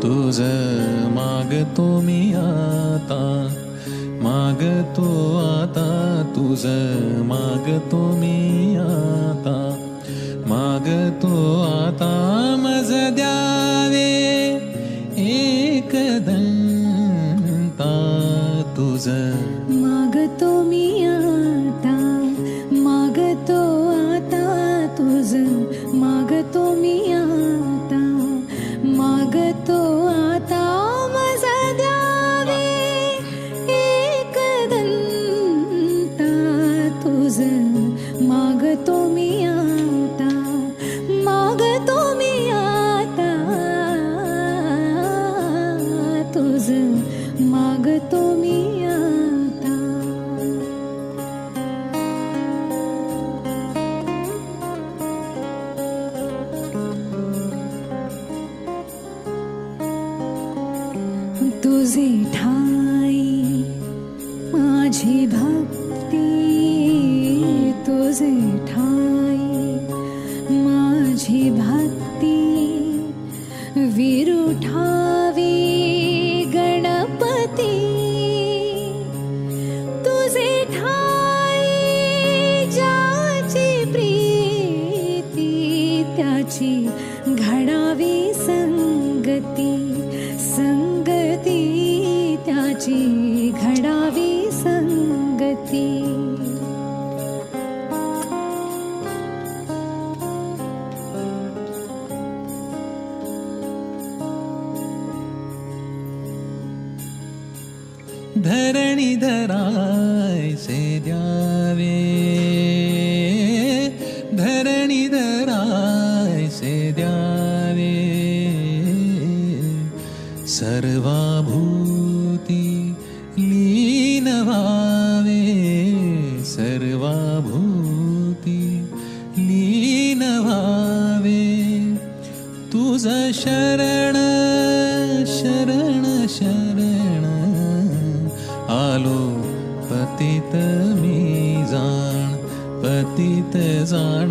तुझ मागतो मी आता, मागतो आता तुझ मागतो मी आता, मागतो आता मज द्यावे एकदंता तुझ मागतो मी आता, मागतो आता तुझ मागतो मी आता, मागतो आता मज द्यावे एकदंता तुझ मागतो मी आता, मागतो मी आता तुझ मागतो मी आता. तुझे ठाई माझी भक्ती, तुझे ठाई माझी भक्ती, विरुठावी गणपती. तुझे ठाई ज्याची प्रीती, त्याची घडावी संगती, संगती त्याची घडावी संगती. धरणी धरायचे द्यावे, धरणी धरायचे द्यावे, सर्वाभूती लीन व्हावे, सर्वाभूती लीन व्हावे. तुझ शरण शरण शरण आलो पतित मी जाण, पतित जाण